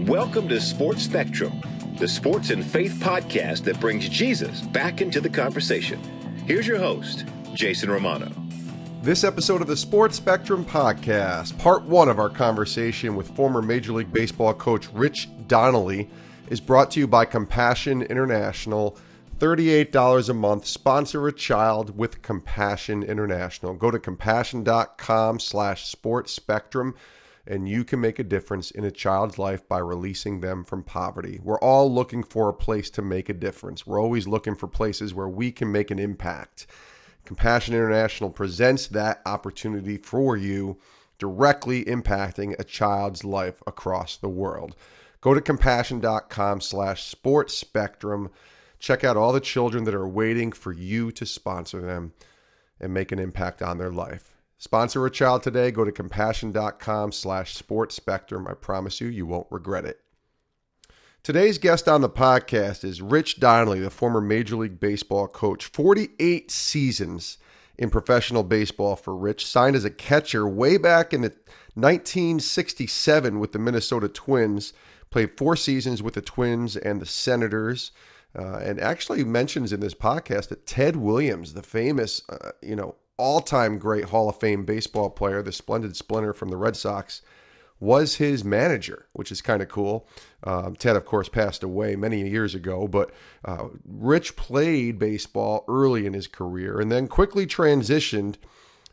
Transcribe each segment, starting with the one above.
Welcome to Sports Spectrum, the sports and faith podcast that brings Jesus back into the conversation. Here's your host, Jason Romano. This episode of the Sports Spectrum podcast, part one of our conversation with former Major League Baseball coach Rich Donnelly, is brought to you by Compassion International. $38 a month. Sponsor a child with Compassion International. Go to compassion.com/sportspectrum and you can make a difference in a child's life by releasing them from poverty. We're all looking for a place to make a difference. We're always looking for places where we can make an impact. Compassion International presents that opportunity for you, directly impacting a child's life across the world. Go to compassion.com/sportspectrum. Check out all the children that are waiting for you to sponsor them and make an impact on their life. Sponsor a child today. Go to compassion.com/sportspectrum. I promise you, you won't regret it. Today's guest on the podcast is Rich Donnelly, the former Major League Baseball coach. 48 seasons in professional baseball for Rich. Signed as a catcher way back in 1967 with the Minnesota Twins. Played 4 seasons with the Twins and the Senators. And actually mentions in this podcast that Ted Williams, the famous, all-time great Hall of Fame baseball player, the splendid splinter from the Red Sox, was his manager, which is kind of cool. Ted, of course, passed away many years ago, but Rich played baseball early in his career and then quickly transitioned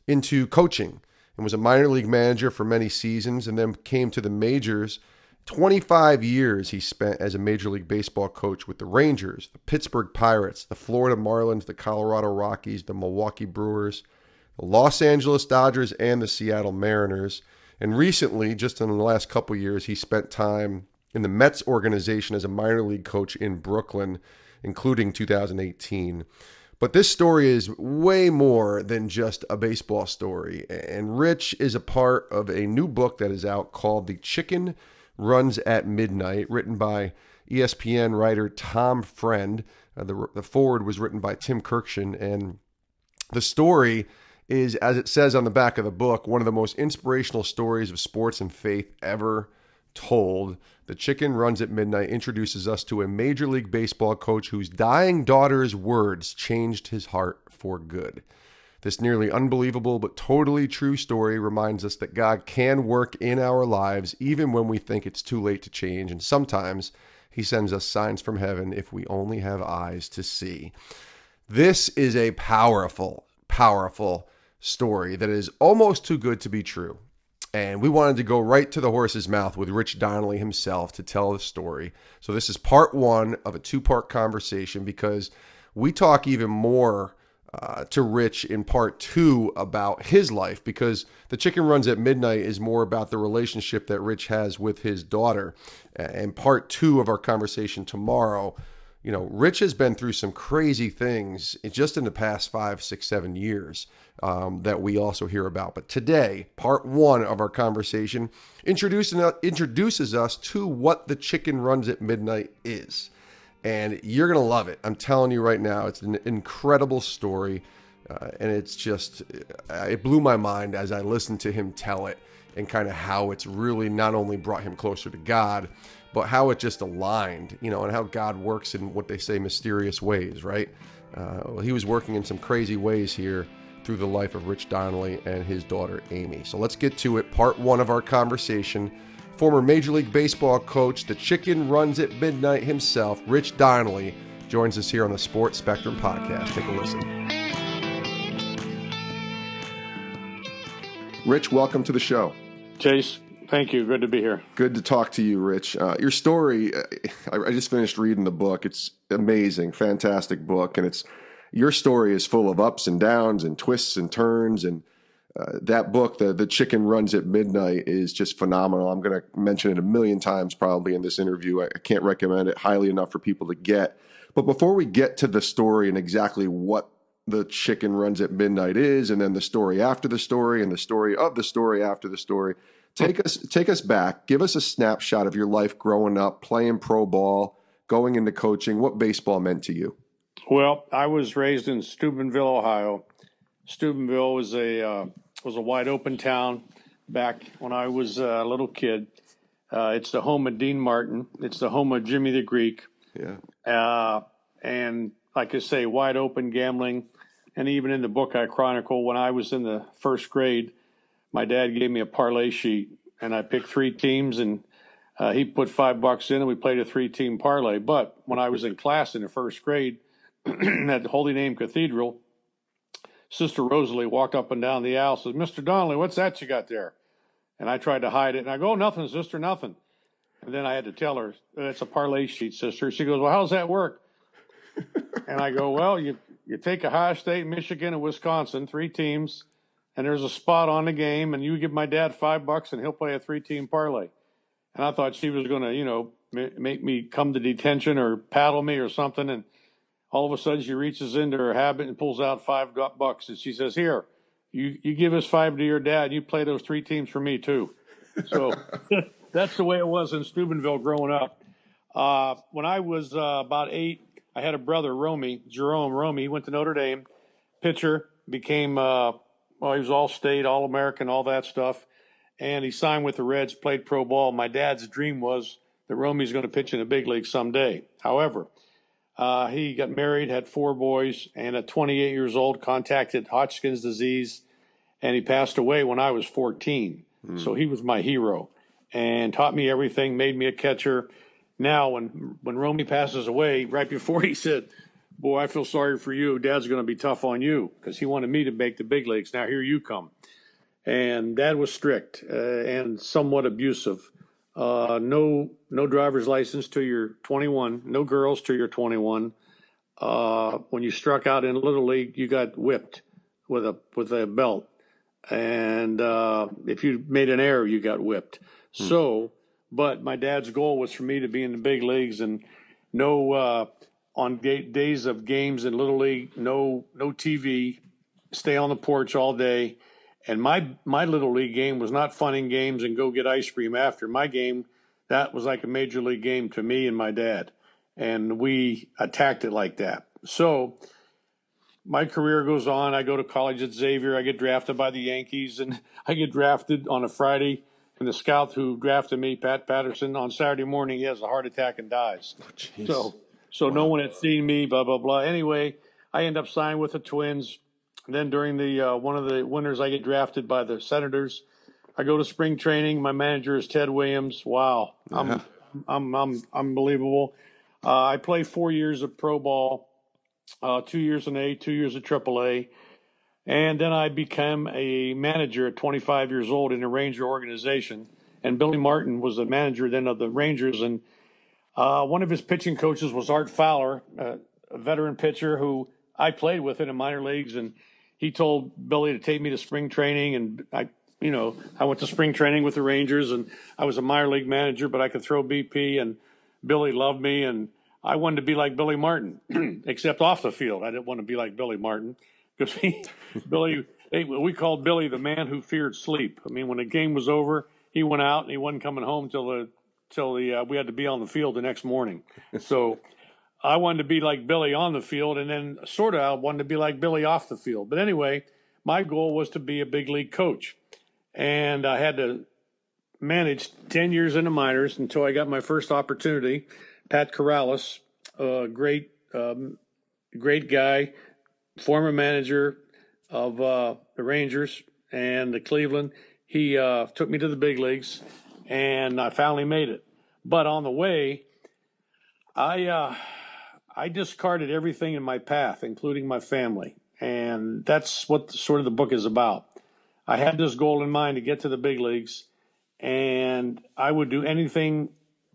into coaching and was a minor league manager for many seasons and then came to the majors. 25 years he spent as a Major League Baseball coach with the Rangers, the Pittsburgh Pirates, the Florida Marlins, the Colorado Rockies, the Milwaukee Brewers, the Los Angeles Dodgers, and the Seattle Mariners. And recently, just in the last couple years, he spent time in the Mets organization as a minor league coach in Brooklyn, including 2018. But this story is way more than just a baseball story. And Rich is a part of a new book that is out called The Chicken Runs at Midnight, written by ESPN writer Tom Friend. The foreword was written by Tim Kirkshin, and the story is, as it says on the back of the book, one of the most inspirational stories of sports and faith ever told. The Chicken Runs at Midnight introduces us to a Major League Baseball coach whose dying daughter's words changed his heart for good. This nearly unbelievable but totally true story reminds us that God can work in our lives even when we think it's too late to change, and sometimes he sends us signs from heaven if we only have eyes to see. This is a powerful, powerful story that is almost too good to be true, and we wanted to go right to the horse's mouth with Rich Donnelly himself to tell the story. So this is part one of a 2-part conversation because we talk even more to Rich in part 2 about his life, because The Chicken Runs at Midnight is more about the relationship that Rich has with his daughter. And part 2 of our conversation tomorrow, Rich has been through some crazy things just in the past 5, 6, 7 years that we also hear about. But today, part 1 of our conversation introduces us to what The Chicken Runs at Midnight is. And you're going to love it. I'm telling you right now, it's an incredible story. And it's just, it blew my mind as I listened to him tell it and kind of how it's really not only brought him closer to God, but how it just aligned, and how God works in what they say mysterious ways, right? He was working in some crazy ways here through the life of Rich Donnelly and his daughter, Amy. So let's get to it. Part 1 of our conversation. Former Major League Baseball coach, The Chicken Runs at Midnight himself, Rich Donnelly, joins us here on the Sports Spectrum podcast. Take a listen. Rich, welcome to the show. Chase, thank you. Good to be here. Good to talk to you, Rich. Your story, I just finished reading the book. It's amazing, fantastic book. And your story is full of ups and downs and twists and turns, and that book, the Chicken Runs at Midnight, is just phenomenal. I'm going to mention it a million times probably in this interview. I can't recommend it highly enough for people to get. But before we get to the story and exactly what the Chicken Runs at Midnight is, and then the story after the story and the story of the story after the story, take us back. Give us a snapshot of your life growing up, playing pro ball, going into coaching, what baseball meant to you. Well, I was raised in Steubenville, Ohio. Steubenville was a wide open town back when I was a little kid. It's the home of Dean Martin. It's the home of Jimmy the Greek. Yeah. And like I say, wide open gambling. And even in the book I chronicle, when I was in the first grade, my dad gave me a parlay sheet, and I picked 3 teams, and he put $5 in, and we played a 3-team parlay. But when I was in class in the first grade at the Holy Name Cathedral, Sister Rosalie walked up and down the aisle, says, "Mr. Donnelly, what's that you got there?" And I tried to hide it, and I go, "Oh, nothing, sister, nothing." And then I had to tell her, "It's a parlay sheet, sister." She goes, "Well, how does that work?" And I go, "Well, you take Ohio State, Michigan, and Wisconsin, 3 teams, and there's a spot on the game, and you give my dad $5, and he'll play a 3-team parlay." And I thought she was going to, make me come to detention or paddle me or something. And all of a sudden, she reaches into her habit and pulls out $5, and she says, "Here, you give us 5 to your dad. You play those 3 teams for me too." So that's the way it was in Steubenville growing up. When I was about 8, I had a brother, Jerome Romy. He went to Notre Dame, pitcher, became, he was all-state, all-American, all that stuff. And he signed with the Reds, played pro ball. My dad's dream was that Romy's going to pitch in the big league someday. However, he got married, had 4 boys, and at 28 years old, contracted Hodgkin's disease, and he passed away when I was 14. So he was my hero and taught me everything, made me a catcher. Now, when Romy passes away, right before he said, "Boy, I feel sorry for you. Dad's going to be tough on you," because he wanted me to make the big leagues. Now, here you come. And Dad was strict and somewhat abusive. No driver's license till you're 21. No girls till you're 21. When you struck out in Little League, you got whipped with a belt. And if you made an error, you got whipped. But my dad's goal was for me to be in the big leagues, and no on days of games in Little League, no TV, stay on the porch all day. And my Little League game was not fun and games and go get ice cream after. My game, that was like a major league game to me and my dad. And we attacked it like that. So my career goes on. I go to college at Xavier. I get drafted by the Yankees, and I get drafted on a Friday. And the scout who drafted me, Pat Patterson, on Saturday morning, he has a heart attack and dies. So no one had seen me, blah, blah, blah. Anyway, I end up signing with the Twins. And then during the one of the winters, I get drafted by the Senators. I go to spring training. My manager is Ted Williams. Wow, I'm unbelievable. I play 4 years of pro ball, 2 years in A, 2 years at AAA. And then I became a manager at 25 years old in a Ranger organization. And Billy Martin was the manager then of the Rangers. And one of his pitching coaches was Art Fowler, a veteran pitcher who I played with in the minor leagues. And he told Billy to take me to spring training. And I went to spring training with the Rangers, and I was a minor league manager, but I could throw BP, and Billy loved me. And I wanted to be like Billy Martin, except off the field. I didn't want to be like Billy Martin. Because we called Billy the man who feared sleep. I mean, when the game was over, he went out and he wasn't coming home till we had to be on the field the next morning. So I wanted to be like Billy on the field, and then sort of I wanted to be like Billy off the field. But anyway, my goal was to be a big league coach, and I had to manage 10 years in the minors until I got my first opportunity. Pat Corrales, great guy. Former manager of the Rangers and the Cleveland. He took me to the big leagues, and I finally made it. But on the way, I discarded everything in my path, including my family. And that's what sort of the book is about. I had this goal in mind to get to the big leagues, and I would do anything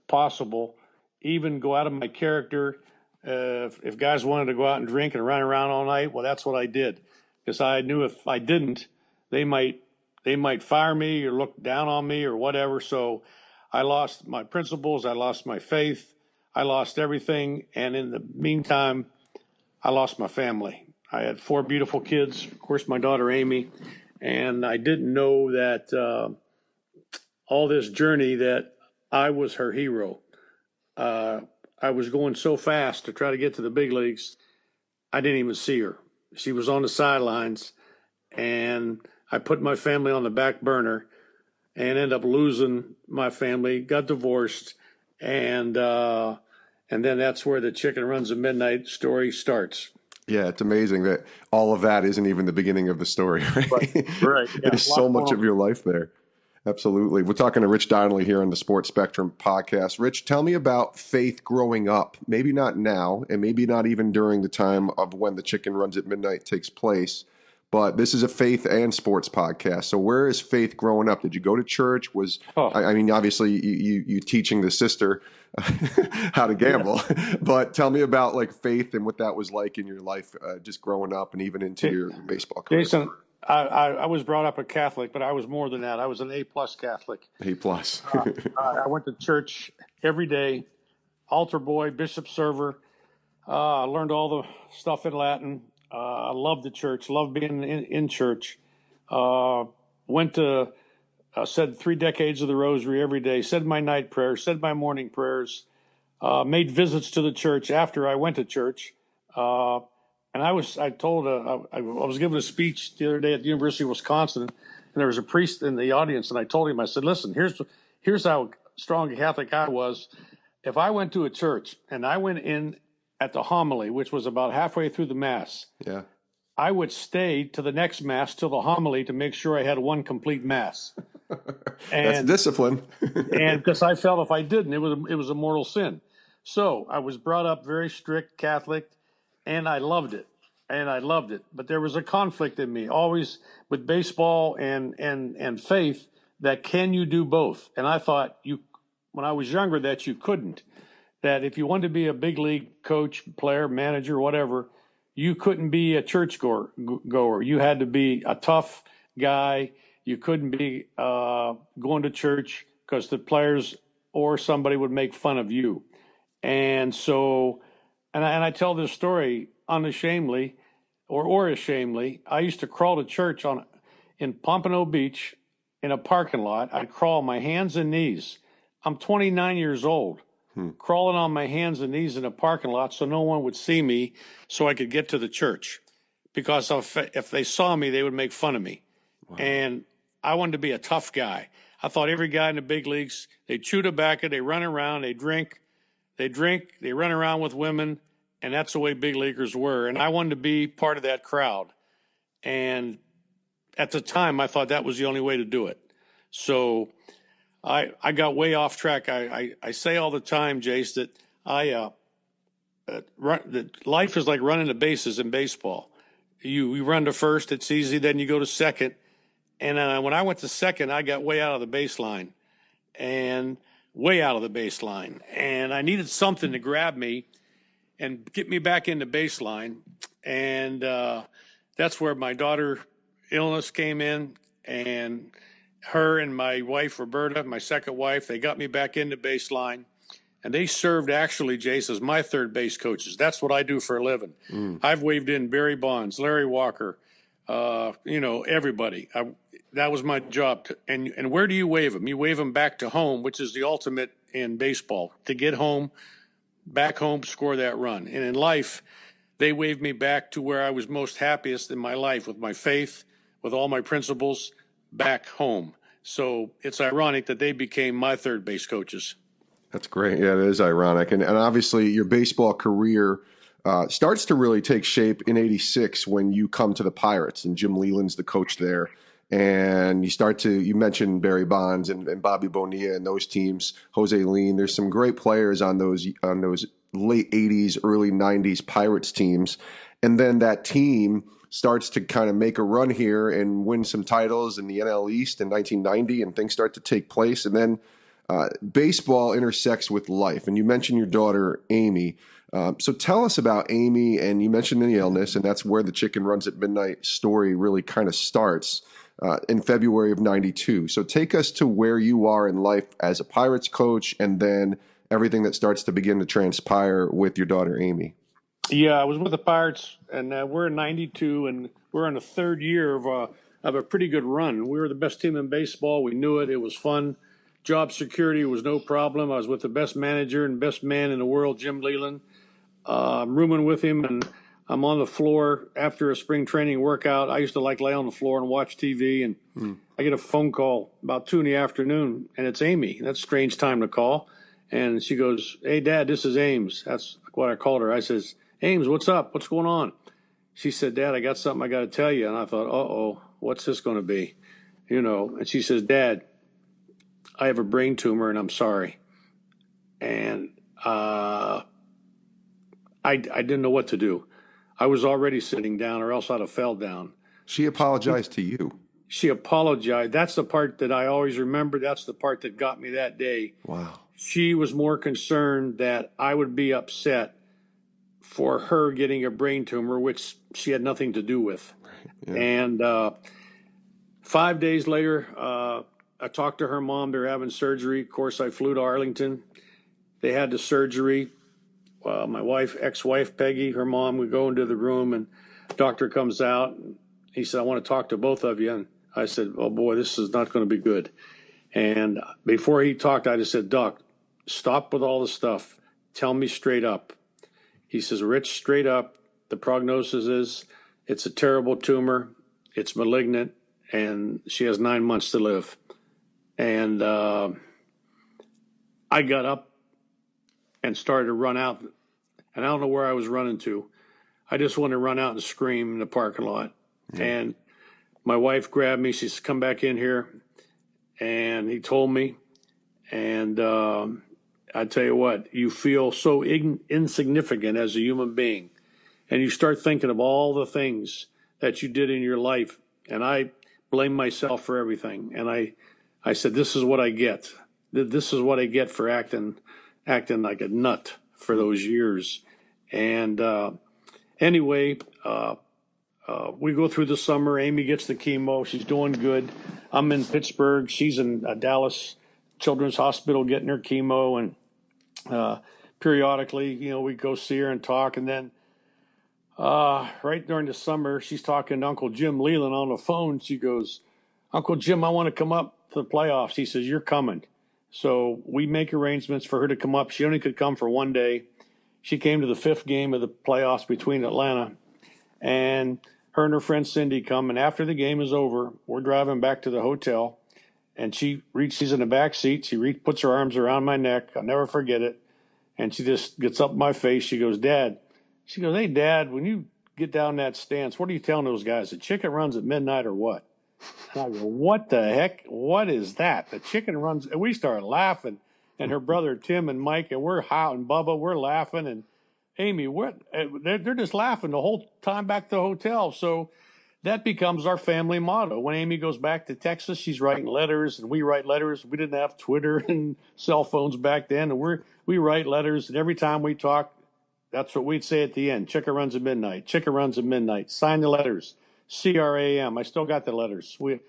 possible, even go out of my character. If guys wanted to go out and drink and run around all night, well, that's what I did, because I knew if I didn't, they might fire me or look down on me or whatever. So I lost my principles. I lost my faith. I lost everything. And in the meantime, I lost my family. I had 4 beautiful kids, of course, my daughter, Amy, and I didn't know that all this journey that I was her hero. I was going so fast to try to get to the big leagues, I didn't even see her. She was on the sidelines, and I put my family on the back burner, and ended up losing my family, got divorced, and then that's where the Chicken Runs at Midnight story starts. Yeah, it's amazing that all of that isn't even the beginning of the story, right? Right. Yeah, There's so much of your life there. Absolutely. We're talking to Rich Donnelly here on the Sports Spectrum podcast. Rich, tell me about faith growing up, maybe not now, and maybe not even during the time of when the Chicken Runs at Midnight takes place, but this is a faith and sports podcast. So where is faith growing up? Did you go to church? I mean, obviously you teaching the sister how to gamble, but tell me about like faith and what that was like in your life, just growing up and even into your baseball career. Jason, I was brought up a Catholic, but I was more than that. I was an A+ Catholic. A+. I went to church every day, altar boy, bishop server. I learned all the stuff in Latin. I loved the church, loved being in church. Went to, said 3 decades of the rosary every day, said my night prayers, said my morning prayers, made visits to the church after I went to church. And I was giving a speech the other day at the University of Wisconsin, and there was a priest in the audience, and I told him, I said, listen, here's how strong a Catholic I was. If I went to a church and I went in at the homily, which was about halfway through the Mass, I would stay to the next Mass till the homily to make sure I had one complete Mass. That's discipline. And because I felt if I didn't, it was a mortal sin. So I was brought up very strict Catholic, and I loved it. But there was a conflict in me, always with baseball and faith, that can you do both? And I thought when I was younger that you couldn't. That if you wanted to be a big league coach, player, manager, whatever, you couldn't be a church goer. You had to be a tough guy. You couldn't be going to church because the players or somebody would make fun of you. And so, and I tell this story unashamedly or ashamedly. I used to crawl to church in Pompano Beach in a parking lot. I'd crawl on my hands and knees. I'm 29 years old. Crawling on my hands and knees in a parking lot so no one would see me so I could get to the church. Because if they saw me, they would make fun of me. Wow. And I wanted to be a tough guy. I thought every guy in the big leagues, they chew tobacco, they run around, they drink, they run around with women, and that's the way big leaguers were. And I wanted to be part of that crowd. And at the time, I thought that was the only way to do it. So I got way off track. I say all the time, Jace, that that life is like running the bases in baseball. You run to first, it's easy. Then you go to second. And when I went to second, I got way out of the baseline. And I needed something to grab me and get me back into baseline. And that's where my daughter illness came in, and her and my wife, Roberta, my second wife, they got me back into baseline. And they served actually, Jace, as my third base coaches. That's what I do for a living. I've waved in Barry Bonds, Larry Walker, everybody. That was my job. And where do you wave them? You wave them back to home, which is the ultimate in baseball, to get home, back home, score that run. And in life, they waved me back to where I was most happiest in my life, with my faith, with all my principles, back home. So it's ironic that they became my third base coaches. That's great. Yeah, it is ironic. And obviously your baseball career starts to really take shape in '86 when you come to the Pirates, and Jim Leyland's the coach there. And you mentioned Barry Bonds and Bobby Bonilla and those teams, Jose Lean. There's some great players on those late '80s, early '90s Pirates teams. And then that team starts to kind of make a run here and win some titles in the NL East in 1990, and things start to take place. And then baseball intersects with life. And you mentioned your daughter, Amy. So tell us about Amy, and you mentioned the illness, and that's where the Chicken Runs at Midnight story really kind of starts in February of '92. So take us to where you are in life as a Pirates coach, and then everything that starts to begin to transpire with your daughter, Amy. Yeah, I was with the Pirates, and we're in '92, and we're in the third year of a pretty good run. We were the best team in baseball. We knew it. It was fun. Job security was no problem. I was with the best manager and best man in the world, Jim Leyland. Rooming with him, and I'm on the floor after a spring training workout. I used to lay on the floor and watch TV, and I get a phone call about 2 in the afternoon, and it's Amy. That's a strange time to call. And she goes, "Hey, Dad, this is Ames." That's what I called her. I says, "Ames, what's up? What's going on?" She said, "Dad, I got something I got to tell you." And I thought, uh-oh, what's this going to be? And she says, "Dad, I have a brain tumor, and I'm sorry." And I didn't know what to do. I was already sitting down, or else I'd have fell down. She apologized to you. She apologized. That's the part that I always remember. That's the part that got me that day. Wow. She was more concerned that I would be upset for her getting a brain tumor, which she had nothing to do with. Yeah. And 5 days later, I talked to her mom. They're having surgery. Of course, I flew to Arlington. They had the surgery. My ex-wife, Peggy, her mom, we go into the room, and the doctor comes out. And he said, "I want to talk to both of you." And I said, "Oh, boy, this is not going to be good." And before he talked, I just said, "Doc, stop with all the stuff. Tell me straight up." He says, "Rich, straight up, the prognosis is it's a terrible tumor. It's malignant, and she has 9 months to live." And I got up and started to run out, and I don't know where I was running to. I just wanted to run out and scream in the parking lot. Yeah. And my wife grabbed me. She said, "Come back in here." And he told me, and I tell you what, you feel so insignificant as a human being, and you start thinking of all the things that you did in your life. And I blame myself for everything. And I said, "This is what I get. This is what I get for acting like a nut for those years." And anyway, we go through the summer. Amy gets the chemo. She's doing good. I'm in Pittsburgh. She's in Dallas Children's Hospital getting her chemo. And periodically, we go see her and talk. And then right during the summer, she's talking to Uncle Jim Leland on the phone. She goes, "Uncle Jim, I want to come up to the playoffs." He says, "You're coming." So we make arrangements for her to come up. She only could come for one day. She came to the 5th game of the playoffs between Atlanta, and her and her friend Cindy come. And after the game is over, we're driving back to the hotel, and she's in the back seat. She puts her arms around my neck. I'll never forget it. And she just gets up in my face. She goes, "Dad." She goes, "Hey, Dad, when you get down that stance, what are you telling those guys? The chicken runs at midnight or what?" And I go, "What the heck? What is that? The chicken runs?" And we started laughing. And her brother Tim and Mike, and we're howling, Bubba, we're laughing. And Amy, they're just laughing the whole time back to the hotel. So that becomes our family motto. When Amy goes back to Texas, she's writing letters, and we write letters. We didn't have Twitter and cell phones back then. And we write letters, and every time we talk, that's what we'd say at the end. "Chicken runs at midnight. Chicken runs at midnight. Sign the letters. CRAM." I still got the letters. We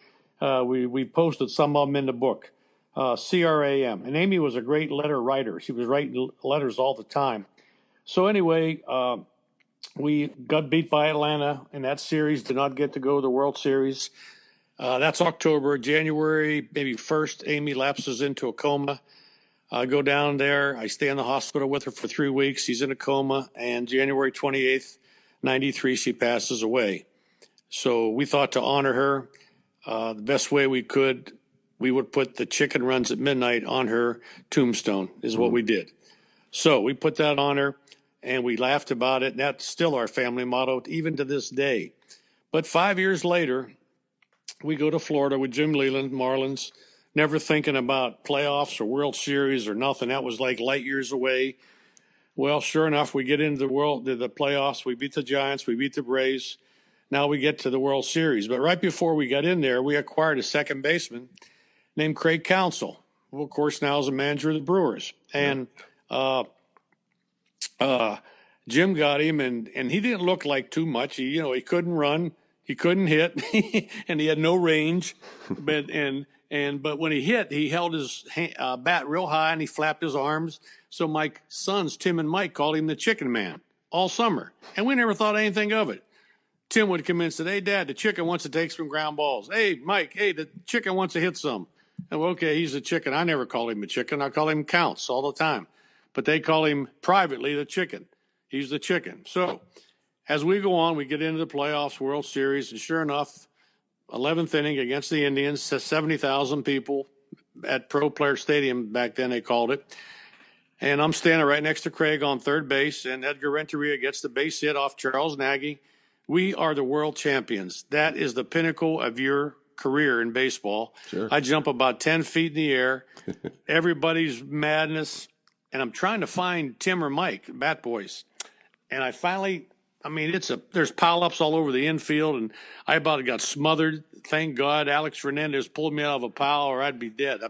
posted some of them in the book. CRAM. And Amy was a great letter writer. She was writing letters all the time. So anyway, we got beat by Atlanta in that series. Did not get to go to the World Series. That's October. January, maybe 1st, Amy lapses into a coma. I go down there. I stay in the hospital with her for 3 weeks. She's in a coma. And January 28th, 93, she passes away. So we thought to honor her the best way we could, we would put "The Chicken Runs at Midnight" on her tombstone, is what we did. So we put that on her, and we laughed about it. And that's still our family motto, even to this day. But 5 years later, we go to Florida with Jim Leland, Marlins, never thinking about playoffs or World Series or nothing. That was like light years away. Well, sure enough, we get into the playoffs. We beat the Giants. We beat the Braves. Now we get to the World Series. But right before we got in there, we acquired a second baseman named Craig Counsell, who, of course, now is a manager of the Brewers. And Jim got him, and he didn't look like too much. He couldn't run, he couldn't hit, and he had no range. But when he hit, he held his bat real high, and he flapped his arms. So my sons, Tim and Mike, called him the Chicken Man all summer, and we never thought anything of it. Tim would come in and say, "Hey, Dad, the chicken wants to take some ground balls. Hey, Mike, the chicken wants to hit some." And well, okay, he's a chicken. I never call him a chicken. I call him Counts all the time. But they call him privately the Chicken. He's the Chicken. So as we go on, we get into the playoffs, World Series, and sure enough, 11th inning against the Indians, 70,000 people at Pro Player Stadium back then they called it. And I'm standing right next to Craig on third base, and Edgar Renteria gets the base hit off Charles Nagy. We are the world champions. That is the pinnacle of your career in baseball. Sure. I jump about 10 feet in the air. Everybody's madness. And I'm trying to find Tim or Mike, Bat Boys. And I finally, there's pileups all over the infield, and I about got smothered. Thank God Alex Fernandez pulled me out of a pile or I'd be dead.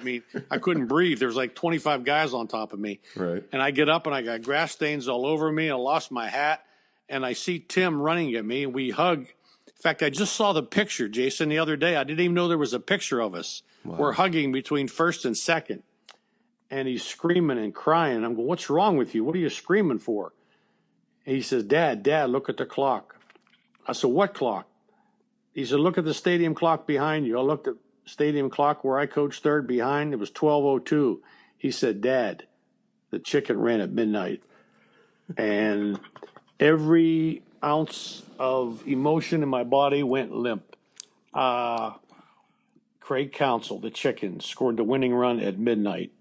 I couldn't breathe. There was like 25 guys on top of me. Right. And I get up and I got grass stains all over me. I lost my hat. And I see Tim running at me, and we hug. In fact, I just saw the picture, Jason, the other day. I didn't even know there was a picture of us. Wow. We're hugging between first and second. And he's screaming and crying. I'm going, what's wrong with you? What are you screaming for? And he says, Dad, look at the clock. I said, what clock? He said, look at the stadium clock behind you. I looked at the stadium clock where I coached third behind. It was 12:02. He said, Dad, the chicken ran at midnight. And every ounce of emotion in my body went limp. Craig Counsell, the chicken, scored the winning run at midnight.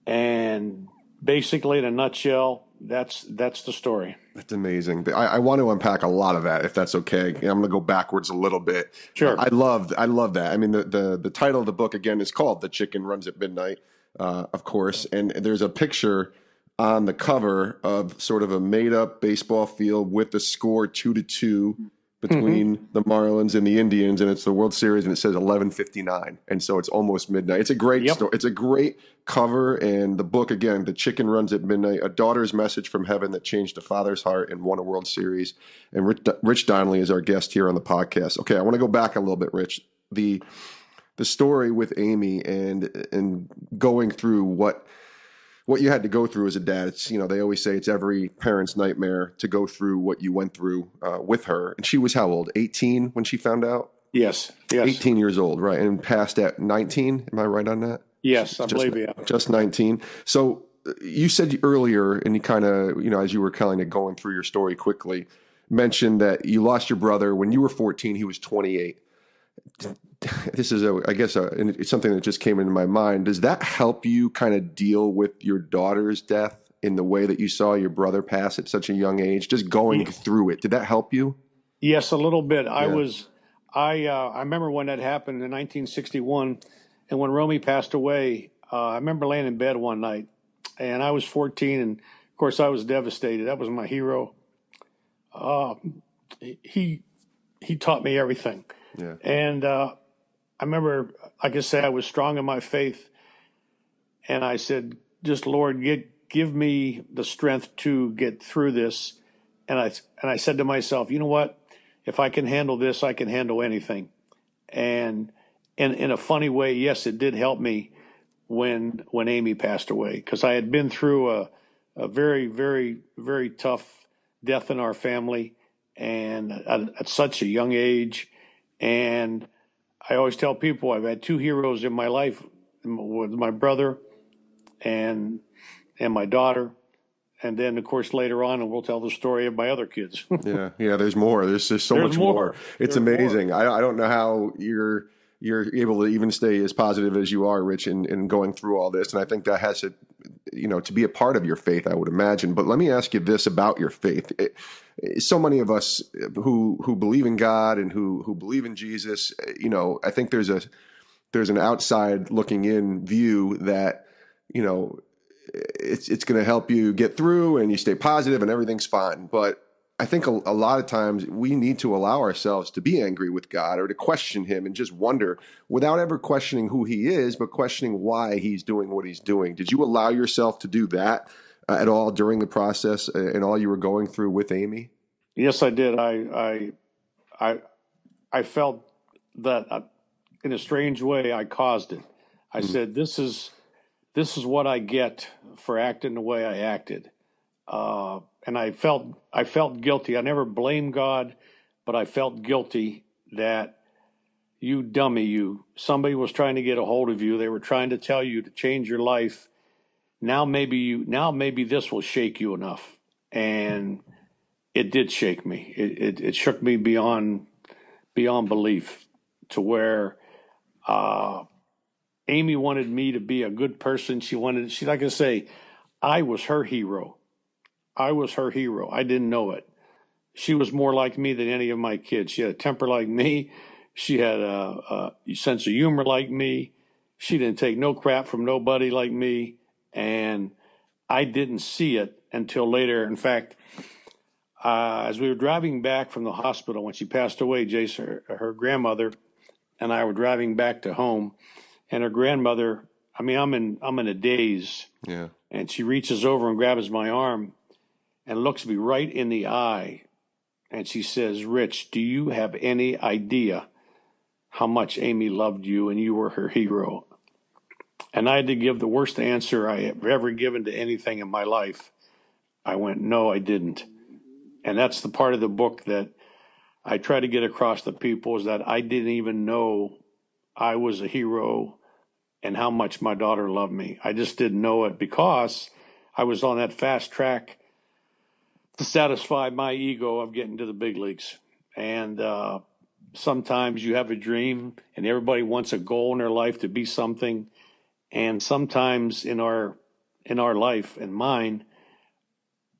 And basically, in a nutshell, that's the story. That's amazing. I want to unpack a lot of that, if that's okay. I'm going to go backwards a little bit. Sure. I love that. I mean, the title of the book, again, is called The Chicken Runs at Midnight, of course. And there's a picture on the cover of sort of a made-up baseball field with the score 2-2 between the Marlins and the Indians, and it's the World Series, and it says 11:59, and so it's almost midnight. It's a great story. It's a great cover, and the book, again, The Chicken Runs at Midnight, a daughter's message from heaven that changed a father's heart and won a World Series. And Rich Donnelly is our guest here on the podcast. Okay, I want to go back a little bit, Rich. The story with Amy and going through what you had to go through as a dad. It's, they always say it's every parent's nightmare to go through what you went through with her. And she was how old? 18 when she found out? Yes. 18 years old, right? And passed at 19. Am I right on that? Yes, I believe you. Just 19. So you said earlier, and you kind of, as you were kind of going through your story quickly, mentioned that you lost your brother when you were 14. He was 28. This is, it's something that just came into my mind. Does that help you kind of deal with your daughter's death in the way that you saw your brother pass at such a young age? Just going through it, did that help you? Yes, a little bit. Yeah. I remember when that happened in 1961, and when Romy passed away, I remember laying in bed one night, and I was 14, and of course I was devastated. That was my hero. He taught me everything. Yeah. And I remember, like I say, I was strong in my faith, and I said, just Lord, give me the strength to get through this. And I said to myself, you know what? If I can handle this, I can handle anything. And in a funny way, yes, it did help me when Amy passed away, because I had been through a very, very, very tough death in our family, and at such a young age. And I always tell people I've had two heroes in my life, with my brother and my daughter. And then, of course, later on, and we'll tell the story of my other kids. Yeah, there's more. There's just so much more. It's amazing. I don't know how you're able to even stay as positive as you are, Rich, in going through all this. And I think that has to, to be a part of your faith, I would imagine. But let me ask you this about your faith. So many of us who believe in God and who believe in Jesus, I think there's an outside looking in view that, it's going to help you get through and you stay positive and everything's fine. But I think a lot of times we need to allow ourselves to be angry with God or to question him and just wonder, without ever questioning who he is, but questioning why he's doing what he's doing. Did you allow yourself to do that at all during the process and all you were going through with Amy? Yes, I did. I felt that in a strange way I caused it. I said, this is what I get for acting the way I acted. And I felt guilty. I never blamed God, but I felt guilty that you dummy, somebody was trying to get a hold of you. They were trying to tell you to change your life. Now maybe this will shake you enough. And it did shake me. It shook me beyond belief, to where Amy wanted me to be a good person. She like I say, I was her hero. I was her hero. I didn't know it. She was more like me than any of my kids. She had a temper like me. She had a sense of humor like me. She didn't take no crap from nobody like me. And I didn't see it until later. In fact, as we were driving back from the hospital when she passed away, Jason, her grandmother and I were driving back to home, and her grandmother, I mean, I'm in a daze. Yeah. And she reaches over and grabs my arm and looks me right in the eye. And she says, "Rich, do you have any idea how much Amy loved you and you were her hero?" And I had to give the worst answer I have ever given to anything in my life. I went, "No, I didn't." And that's the part of the book that I try to get across to people, is that I didn't even know I was a hero and how much my daughter loved me. I just didn't know it because I was on that fast track to satisfy my ego of getting to the big leagues. And sometimes you have a dream and everybody wants a goal in their life to be something. And sometimes in our life and mine,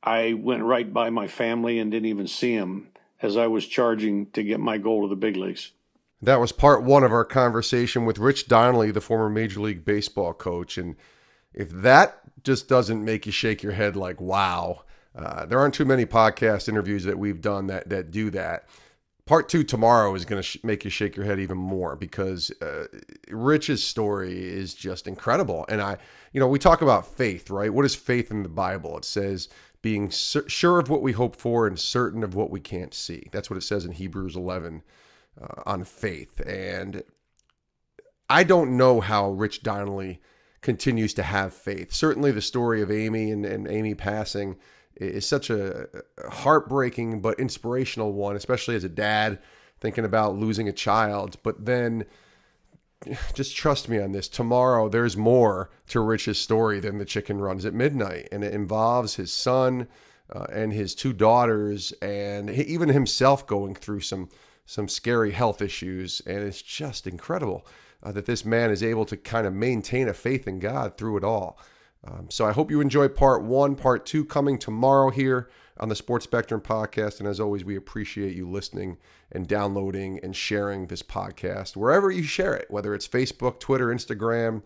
I went right by my family and didn't even see them as I was charging to get my goal to the big leagues. That was part one of our conversation with Rich Donnelly, the former Major League Baseball coach. And if that just doesn't make you shake your head like, wow, there aren't too many podcast interviews that we've done that do that. Part two tomorrow is going to make you shake your head even more, because Rich's story is just incredible. And we talk about faith, right? What is faith in the Bible? It says being sure of what we hope for and certain of what we can't see. That's what it says in Hebrews 11 on faith. And I don't know how Rich Donnelly continues to have faith. Certainly the story of Amy and Amy passing is such a heartbreaking but inspirational one, especially as a dad thinking about losing a child. But then just trust me on this. Tomorrow, there's more to Rich's story than the chicken runs at midnight. And it involves his son and his two daughters, and even himself going through some scary health issues. And it's just incredible that this man is able to kind of maintain a faith in God through it all. So I hope you enjoy part one. Part two coming tomorrow here on the Sports Spectrum podcast. And as always, we appreciate you listening and downloading and sharing this podcast wherever you share it, whether it's Facebook, Twitter, Instagram,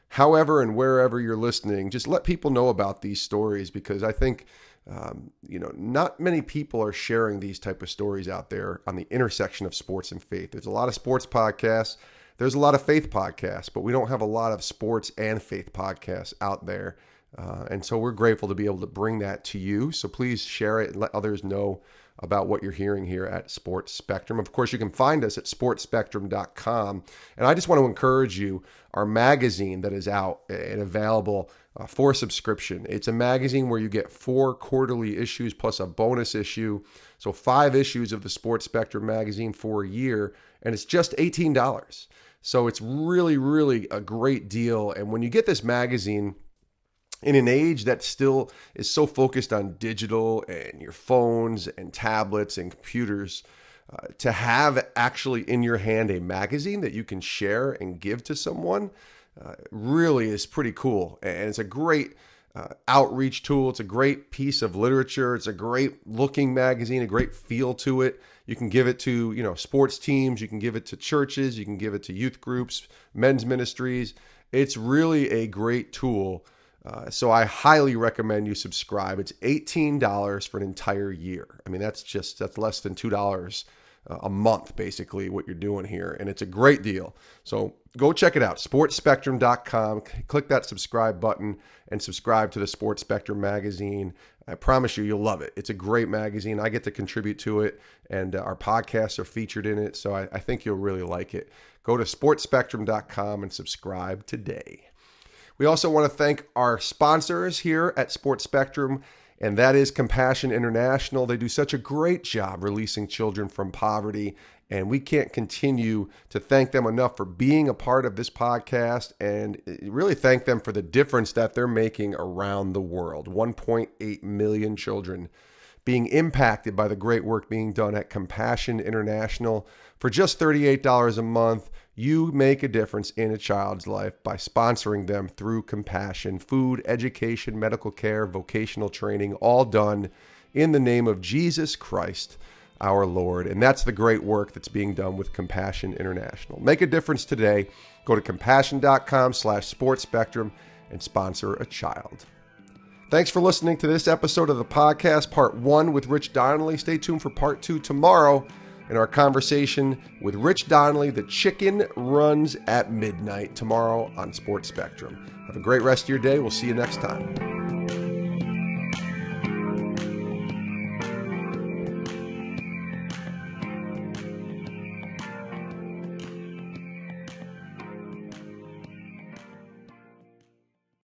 however and wherever you're listening. Just let people know about these stories, because I think not many people are sharing these type of stories out there on the intersection of sports and faith. There's a lot of sports podcasts. There's a lot of faith podcasts, but we don't have a lot of sports and faith podcasts out there. And so we're grateful to be able to bring that to you. So please share it and let others know about what you're hearing here at Sports Spectrum. Of course, you can find us at sportspectrum.com. And I just want to encourage you, our magazine that is out and available for subscription. It's a magazine where you get 4 quarterly issues plus a bonus issue. So 5 issues of the Sports Spectrum magazine for a year, and it's just $18. So it's really, really a great deal. And when you get this magazine, in an age that still is so focused on digital and your phones and tablets and computers, to have actually in your hand a magazine that you can share and give to someone really is pretty cool. And it's a great outreach tool. It's a great piece of literature. It's a great looking magazine, a great feel to it. You can give it to, sports teams. You can give it to churches. You can give it to youth groups, men's ministries. It's really a great tool. So I highly recommend you subscribe. It's $18 for an entire year. I mean, that's less than $2 a month, basically, what you're doing here. And it's a great deal. So go check it out, sportspectrum.com. Click that subscribe button and subscribe to the Sports Spectrum magazine. I promise you, you'll love it. It's a great magazine. I get to contribute to it, and our podcasts are featured in it. So I think you'll really like it. Go to sportspectrum.com and subscribe today. We also want to thank our sponsors here at Sports Spectrum, and that is Compassion International. They do such a great job releasing children from poverty, and we can't continue to thank them enough for being a part of this podcast, and really thank them for the difference that they're making around the world. 1.8 million children being impacted by the great work being done at Compassion International. For just $38 a month, you make a difference in a child's life by sponsoring them through Compassion. Food, education, medical care, vocational training, all done in the name of Jesus Christ, our Lord. And that's the great work that's being done with Compassion International. Make a difference today. Go to compassion.com/sportspectrum and sponsor a child. Thanks for listening to this episode of the podcast, part 1 with Rich Donnelly. Stay tuned for part 2 tomorrow in our conversation with Rich Donnelly. The chicken runs at midnight tomorrow on Sports Spectrum. Have a great rest of your day. We'll see you next time.